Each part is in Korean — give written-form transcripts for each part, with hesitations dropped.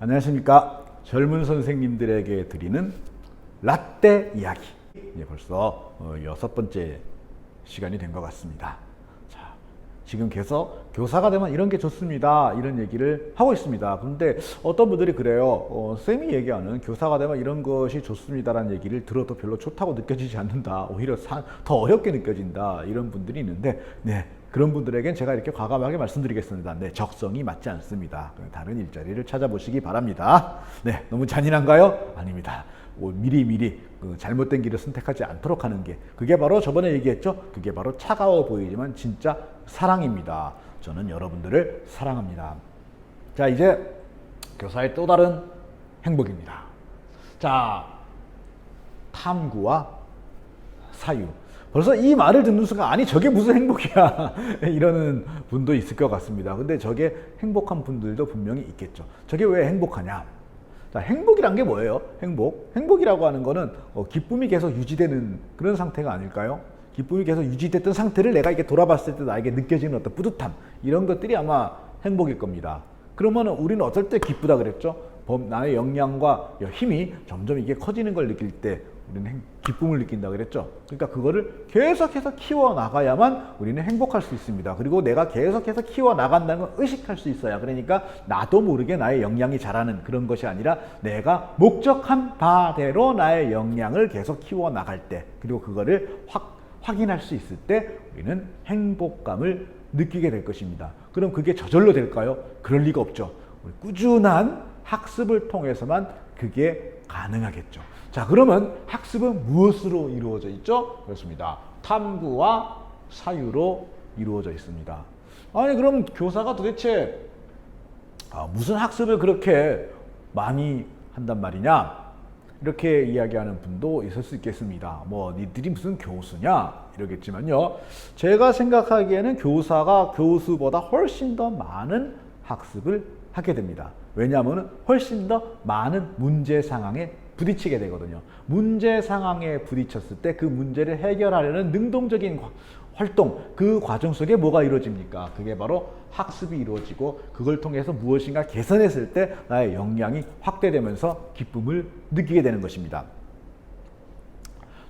안녕하십니까. 젊은 선생님들에게 드리는 라떼 이야기. 이제 벌써 6번째 시간이 된 것 같습니다. 자, 지금 계속 교사가 되면 이런 게 좋습니다, 이런 얘기를 하고 있습니다. 그런데 어떤 분들이 그래요. 쌤이 얘기하는 교사가 되면 이런 것이 좋습니다라는 얘기를 들어도 별로 좋다고 느껴지지 않는다, 오히려 더 어렵게 느껴진다, 이런 분들이 있는데, 네, 그런 분들에겐 제가 이렇게 과감하게 말씀드리겠습니다. 네, 적성이 맞지 않습니다. 다른 일자리를 찾아보시기 바랍니다. 네, 너무 잔인한가요? 아닙니다. 미리 잘못된 길을 선택하지 않도록 하는 게, 그게 바로 저번에 얘기했죠. 그게 바로 차가워 보이지만 진짜 사랑입니다. 저는 여러분들을 사랑합니다. 자, 이제 교사의 또 다른 행복입니다. 자, 탐구와 사유. 벌써 이 말을 듣는 순간 아니 저게 무슨 행복이야 이러는 분도 있을 것 같습니다. 근데 저게 행복한 분들도 분명히 있겠죠. 저게 왜 행복하냐? 자, 행복이란 게 뭐예요? 행복이라고 하는 거는 기쁨이 계속 유지되는 그런 상태가 아닐까요? 기쁨이 계속 유지됐던 상태를 내가 이렇게 돌아봤을 때 나에게 느껴지는 어떤 뿌듯함, 이런 것들이 아마 행복일 겁니다. 그러면 우리는 어떨 때 기쁘다 그랬죠? 나의 역량과 힘이 점점 이게 커지는 걸 느낄 때 우리는 기쁨을 느낀다 그랬죠. 그러니까 그거를 계속해서 키워나가야만 우리는 행복할 수 있습니다. 그리고 내가 계속해서 키워나간다는 걸 의식할 수 있어야, 그러니까 나도 모르게 나의 역량이 자라는 그런 것이 아니라 내가 목적한 바대로 나의 역량을 계속 키워나갈 때, 그리고 그거를 확인할 수 있을 때 우리는 행복감을 느끼게 될 것입니다. 그럼 그게 저절로 될까요? 그럴 리가 없죠. 꾸준한 학습을 통해서만 그게 가능하겠죠. 자, 그러면 학습은 무엇으로 이루어져 있죠? 그렇습니다. 탐구와 사유로 이루어져 있습니다. 아니, 그럼 교사가 도대체 무슨 학습을 그렇게 많이 한단 말이냐? 이렇게 이야기하는 분도 있을 수 있겠습니다. 뭐 니들이 무슨 교수냐? 이러겠지만요. 제가 생각하기에는 교사가 교수보다 훨씬 더 많은 학습을 하게 됩니다. 왜냐하면 훨씬 더 많은 문제 상황에 부딪히게 되거든요. 문제 상황에 부딪혔을 때 그 문제를 해결하려는 능동적인 활동, 그 과정 속에 뭐가 이루어집니까? 그게 바로 학습이 이루어지고, 그걸 통해서 무엇인가 개선했을 때 나의 역량이 확대되면서 기쁨을 느끼게 되는 것입니다.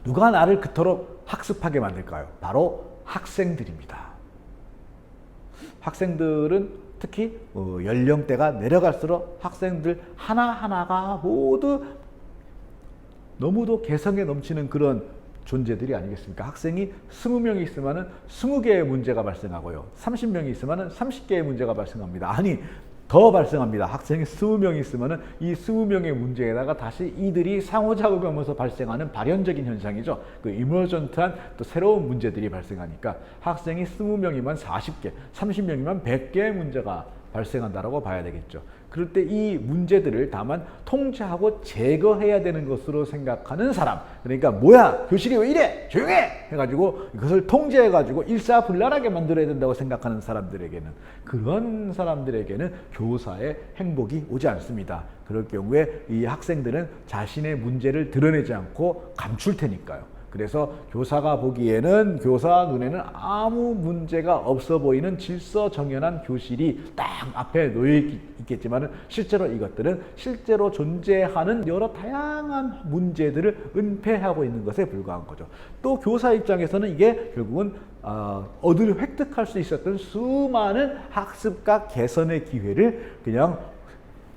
누가 나를 그토록 학습하게 만들까요? 바로 학생들입니다. 학생들은 특히 연령대가 내려갈수록 학생들 하나하나가 모두 너무도 개성에 넘치는 그런 존재들이 아니겠습니까? 학생이 20명이 있으면 20개의 문제가 발생하고요. 30명이 있으면 30개의 문제가 발생합니다. 아니, 더 발생합니다. 학생이 20명이 있으면 이 20명의 문제에다가 다시 이들이 상호작용하면서 발생하는 발현적인 현상이죠. 그 이머전트한 또 새로운 문제들이 발생하니까 학생이 20명이면 40개, 30명이면 100개의 문제가 발생한다라고 봐야 되겠죠. 그럴 때 이 문제들을 다만 통제하고 제거해야 되는 것으로 생각하는 사람, 그러니까 뭐야 교실이 왜 이래 조용해 해가지고 이것을 통제해가지고 일사불란하게 만들어야 된다고 생각하는 사람들에게는, 그런 사람들에게는 교사의 행복이 오지 않습니다. 그럴 경우에 이 학생들은 자신의 문제를 드러내지 않고 감출 테니까요. 그래서 교사가 보기에는, 교사 눈에는 아무 문제가 없어 보이는 질서정연한 교실이 딱 앞에 놓여 있겠지만, 실제로 이것들은 실제로 존재하는 여러 다양한 문제들을 은폐하고 있는 것에 불과한 거죠. 또 교사 입장에서는 이게 결국은 획득할 수 있었던 수많은 학습과 개선의 기회를 그냥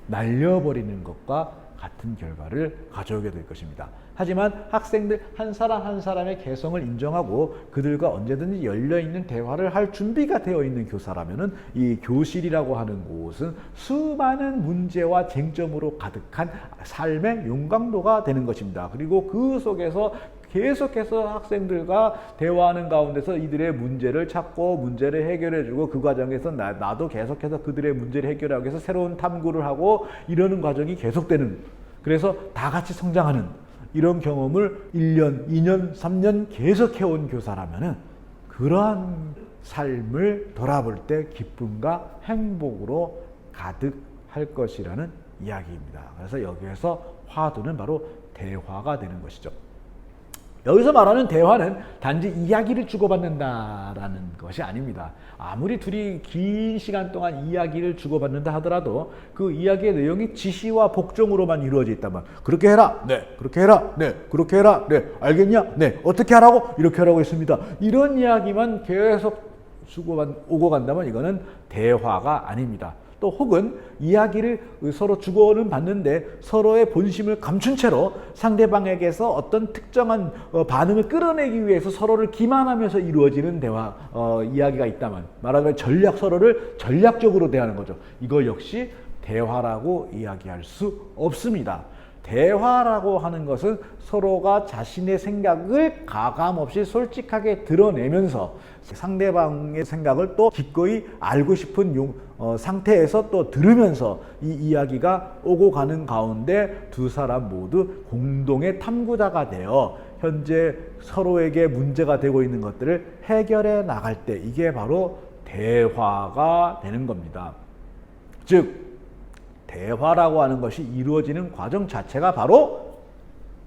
날려버리는 것과 같은 결과를 가져오게 될 것입니다. 하지만 학생들 한 사람 한 사람의 개성을 인정하고 그들과 언제든지 열려있는 대화를 할 준비가 되어 있는 교사라면은, 이 교실이라고 하는 곳은 수많은 문제와 쟁점으로 가득한 삶의 용광로가 되는 것입니다. 그리고 그 속에서 계속해서 학생들과 대화하는 가운데서 이들의 문제를 찾고 문제를 해결해주고, 그 과정에서 나도 계속해서 그들의 문제를 해결하기 위해서 새로운 탐구를 하고 이러는 과정이 계속되는, 그래서 다 같이 성장하는 이런 경험을 1년, 2년, 3년 계속해온 교사라면은 그러한 삶을 돌아볼 때 기쁨과 행복으로 가득할 것이라는 이야기입니다. 그래서 여기에서 화두는 바로 대화가 되는 것이죠. 여기서 말하는 대화는 단지 이야기를 주고받는다라는 것이 아닙니다. 아무리 둘이 긴 시간 동안 이야기를 주고받는다 하더라도 그 이야기의 내용이 지시와 복종으로만 이루어져 있다면 그렇게 해라, 네, 그렇게 해라, 네, 그렇게 해라, 네, 알겠냐, 네, 어떻게 하라고, 이렇게 하라고 했습니다. 이런 이야기만 계속 오고 간다면 이거는 대화가 아닙니다. 또 혹은 이야기를 서로 주고는 받는데 서로의 본심을 감춘 채로 상대방에게서 어떤 특정한 반응을 끌어내기 위해서 서로를 기만하면서 이루어지는 대화, 이야기가 있다면 말하자면 서로를 전략적으로 대하는 거죠. 이거 역시 대화라고 이야기할 수 없습니다. 대화라고 하는 것은 서로가 자신의 생각을 가감없이 솔직하게 드러내면서 상대방의 생각을 또 기꺼이 알고 싶은 상태에서 또 들으면서 이 이야기가 오고 가는 가운데 두 사람 모두 공동의 탐구자가 되어 현재 서로에게 문제가 되고 있는 것들을 해결해 나갈 때 이게 바로 대화가 되는 겁니다. 즉 대화라고 하는 것이 이루어지는 과정 자체가 바로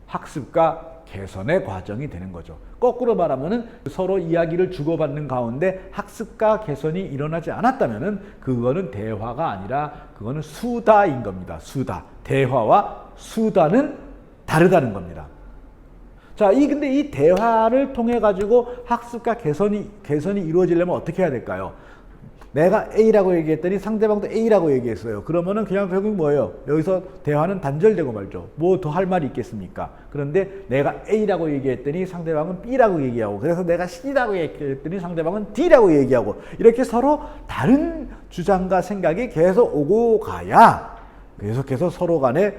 학습과 개선의 과정이 되는 거죠. 거꾸로 말하면 서로 이야기를 주고받는 가운데 학습과 개선이 일어나지 않았다면 그거는 대화가 아니라 그거는 수다인 겁니다. 수다. 대화와 수다는 다르다는 겁니다. 자, 근데 이 대화를 통해 가지고 학습과 개선이 이루어지려면 어떻게 해야 될까요? 내가 A라고 얘기했더니 상대방도 A라고 얘기했어요. 그러면은 그냥 결국 뭐예요? 여기서 대화는 단절되고 말죠. 뭐 더 할 말이 있겠습니까? 그런데 내가 A라고 얘기했더니 상대방은 B라고 얘기하고, 그래서 내가 C라고 얘기했더니 상대방은 D라고 얘기하고, 이렇게 서로 다른 주장과 생각이 계속 오고 가야 계속해서 서로 간의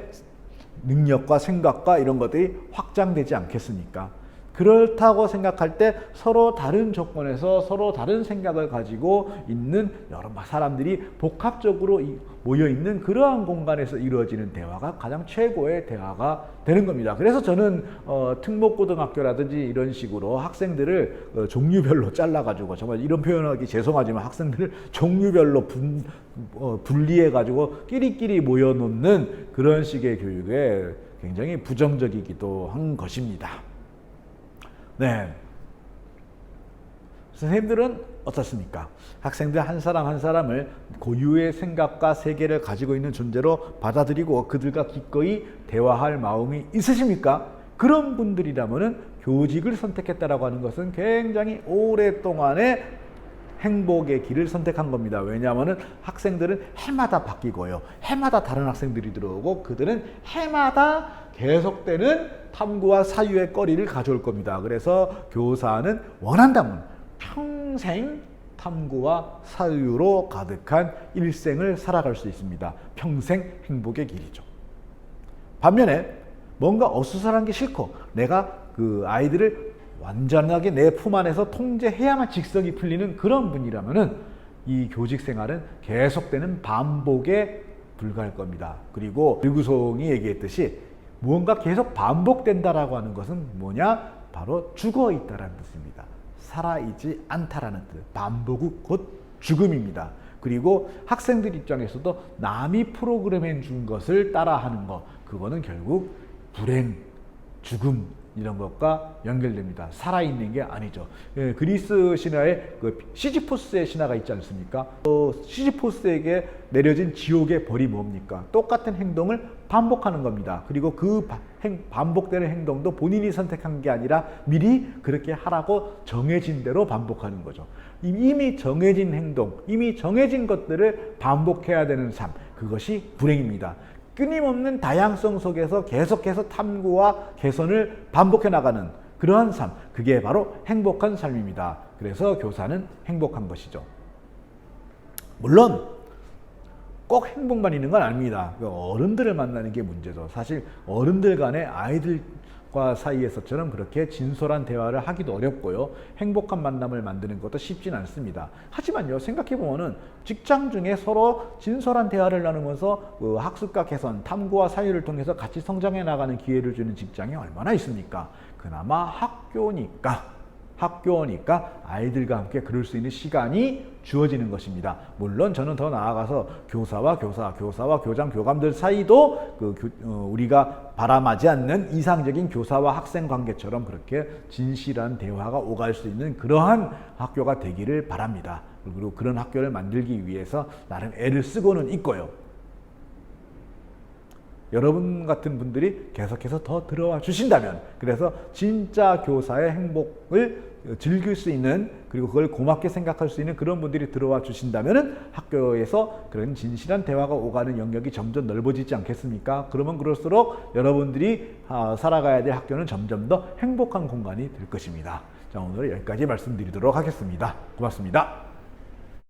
능력과 생각과 이런 것들이 확장되지 않겠습니까? 그렇다고 생각할 때 서로 다른 조건에서 서로 다른 생각을 가지고 있는 여러 사람들이 복합적으로 모여 있는 그러한 공간에서 이루어지는 대화가 가장 최고의 대화가 되는 겁니다. 그래서 저는 특목고등학교라든지 이런 식으로 학생들을 종류별로 잘라가지고, 정말 이런 표현하기 죄송하지만 학생들을 종류별로 분리해가지고 끼리끼리 모여놓는 그런 식의 교육에 굉장히 부정적이기도 한 것입니다. 네. 선생님들은 어떻습니까? 학생들 한 사람 한 사람을 고유의 생각과 세계를 가지고 있는 존재로 받아들이고 그들과 기꺼이 대화할 마음이 있으십니까? 그런 분들이라면 교직을 선택했다라고 하는 것은 굉장히 오랫동안의 행복의 길을 선택한 겁니다. 왜냐하면 학생들은 해마다 바뀌고요. 해마다 다른 학생들이 들어오고 그들은 해마다 계속되는 탐구와 사유의 거리를 가져올 겁니다. 그래서 교사는 원한다면 평생 탐구와 사유로 가득한 일생을 살아갈 수 있습니다. 평생 행복의 길이죠. 반면에 뭔가 어수선한 게 싫고 내가 그 아이들을 완전하게 내 품 안에서 통제해야만 직성이 풀리는 그런 분이라면은 이 교직 생활은 계속되는 반복에 불과할 겁니다. 그리고 류구송이 얘기했듯이 무언가 계속 반복된다라고 하는 것은 뭐냐? 바로 죽어 있다라는 뜻입니다. 살아있지 않다라는 뜻. 반복은 곧 죽음입니다. 그리고 학생들 입장에서도 남이 프로그램해 준 것을 따라하는 것, 그거는 결국 불행, 죽음 이런 것과 연결됩니다. 살아있는 게 아니죠. 예, 그리스 신화에 그 시지포스의 신화가 있지 않습니까? 시지포스에게 내려진 지옥의 벌이 뭡니까? 똑같은 행동을 반복하는 겁니다. 그리고 그 반복되는 행동도 본인이 선택한 게 아니라 미리 그렇게 하라고 정해진 대로 반복하는 거죠. 이미 정해진 행동, 이미 정해진 것들을 반복해야 되는 삶, 그것이 불행입니다. 끊임없는 다양성 속에서 계속해서 탐구와 개선을 반복해 나가는 그러한 삶, 그게 바로 행복한 삶입니다. 그래서 교사는 행복한 것이죠. 물론 꼭 행복만 있는 건 아닙니다. 어른들을 만나는 게 문제죠. 사실 어른들 간에 아이들과 사이에서처럼 그렇게 진솔한 대화를 하기도 어렵고요. 행복한 만남을 만드는 것도 쉽진 않습니다. 하지만요, 생각해보면은 직장 중에 서로 진솔한 대화를 나누면서 학습과 개선, 탐구와 사유를 통해서 같이 성장해 나가는 기회를 주는 직장이 얼마나 있습니까? 그나마 학교니까 학교니까 아이들과 함께 그럴 수 있는 시간이 주어지는 것입니다. 물론 저는 더 나아가서 교사와 교장, 교감들 사이도 우리가 바람하지 않는 이상적인 교사와 학생 관계처럼 그렇게 진실한 대화가 오갈 수 있는 그러한 학교가 되기를 바랍니다. 그리고 그런 학교를 만들기 위해서 나름 애를 쓰고는 있고요. 여러분 같은 분들이 계속해서 더 들어와 주신다면, 그래서 진짜 교사의 행복을 즐길 수 있는, 그리고 그걸 고맙게 생각할 수 있는 그런 분들이 들어와 주신다면 학교에서 그런 진실한 대화가 오가는 영역이 점점 넓어지지 않겠습니까? 그러면 그럴수록 여러분들이 살아가야 될 학교는 점점 더 행복한 공간이 될 것입니다. 자, 오늘 여기까지 말씀드리도록 하겠습니다. 고맙습니다.